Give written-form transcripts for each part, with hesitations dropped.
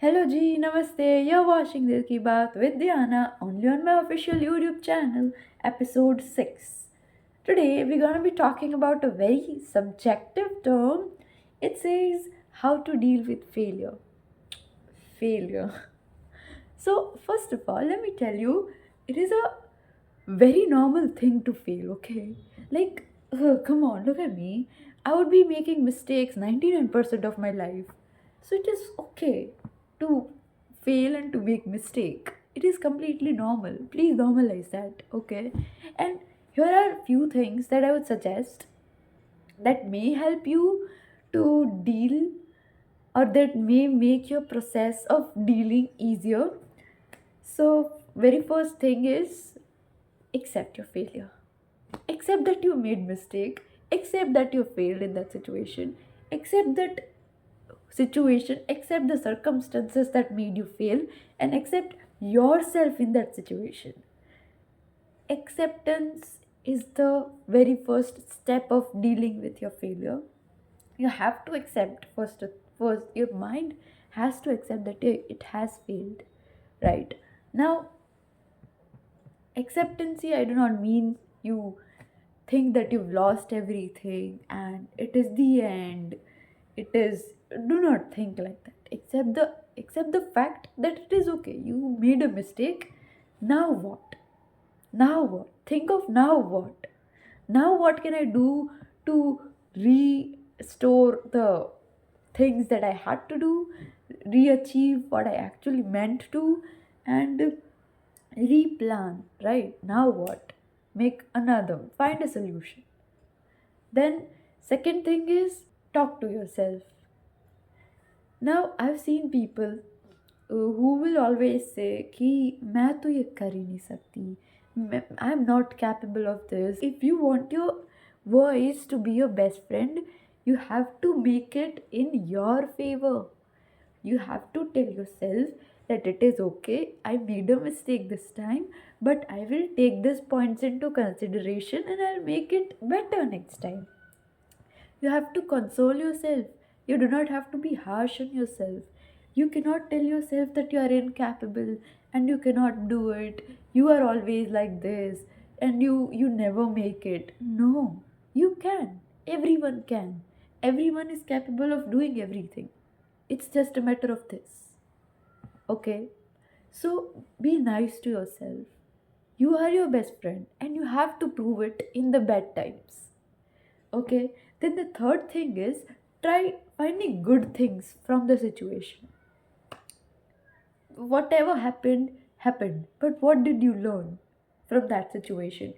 Hello Ji, Namaste. You're watching Dil Ki Baat with Dhyanaa only on my official YouTube channel, episode 6. Today we're gonna be talking about a very subjective term. It says how to deal with failure. Failure. So, first of all, let me tell you, it is a very normal thing to fail, okay? Like, come on, look at me. I would be making mistakes 99% of my life. So, it is okay to fail and to make mistake. It is completely normal. Please normalize that, okay? And here are a few things that I would suggest that may help you to deal or that may make your process of dealing easier. So, very first thing is accept your failure. Accept that you made mistake. Accept that you failed in that situation. Accept that situation. Accept the circumstances that made you fail, and accept yourself in that situation. Acceptance is the very first step of dealing with your failure. You have to accept first your mind has to accept that it has failed, right? Now, acceptancy, I do not mean you think that you've lost everything and it is the end. It is, do not think like that. Accept the fact that it is okay. You made a mistake. Now what? Now what? Think of now what? Now what can I do to restore the things that I had to do, re-achieve what I actually meant to, and replan, right? Now what? Make another, find a solution. Then, second thing is talk to yourself. Now, I've seen people who will always say कि मैं तो ये कर ही नहीं सकती, I'm not capable of this. If you want your voice to be your best friend, you have to make it in your favor. You have to tell yourself that it is okay, I made a mistake this time, but I will take these points into consideration and I'll make it better next time. You have to console yourself. You do not have to be harsh on yourself. You cannot tell yourself that you are incapable and you cannot do it. You are always like this and you never make it. No, you can. Everyone can. Everyone is capable of doing everything. It's just a matter of this. Okay? So be nice to yourself. You are your best friend and you have to prove it in the bad times. Okay, then the third thing is try finding good things from the situation. Whatever happened, happened. But what did you learn from that situation?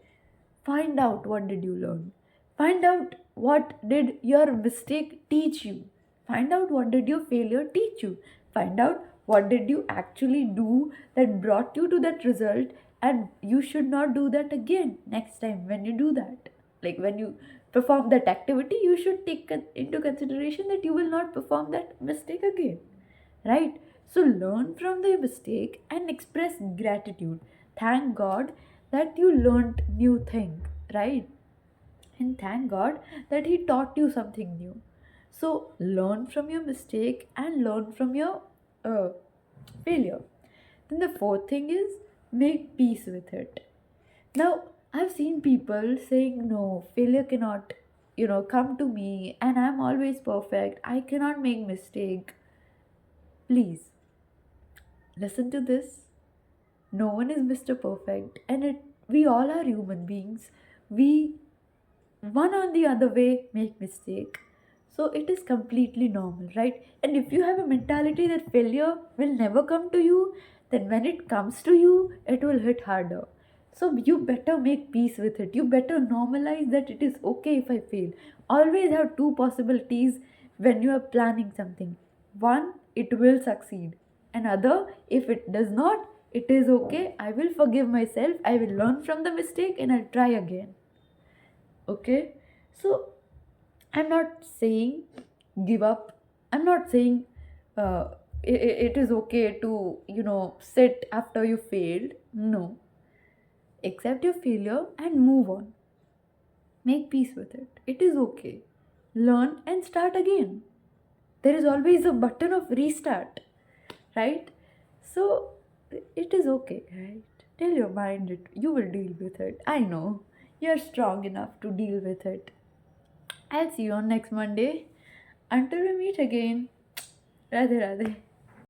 Find out what did you learn. Find out what did your mistake teach you. Find out what did your failure teach you. Find out what did you actually do that brought you to that result, and you should not do that again next time when you do that. Like when you perform that activity, you should take into consideration that you will not perform that mistake again, right? So learn from the mistake and express gratitude. Thank God that you learned new thing, right? And thank God that he taught you something new. So learn from your mistake and learn from your uh, failure. Then the fourth thing is make peace with it. Now, I've seen people saying, no, failure cannot, come to me and I'm always perfect. I cannot make mistake. Please, listen to this. No one is Mr. Perfect and we all are human beings. We, one or the other way, make mistake. So it is completely normal, right? And if you have a mentality that failure will never come to you, then when it comes to you, it will hit harder. So you better make peace with it. You better normalize that it is okay if I fail. Always have two possibilities when you are planning something. One, it will succeed. Another, if it does not, it is okay. I will forgive myself. I will learn from the mistake and I'll try again. Okay? So I'm not saying give up. I'm not saying it is okay to, sit after you failed. No. Accept your failure and move on. Make peace with it. It is okay. Learn and start again. There is always a button of restart. right? So it is okay, right? Tell your mind it. You will deal with it. I know. You're strong enough to deal with it. I'll see you on next Monday. Until we meet again. Radhe Radhe.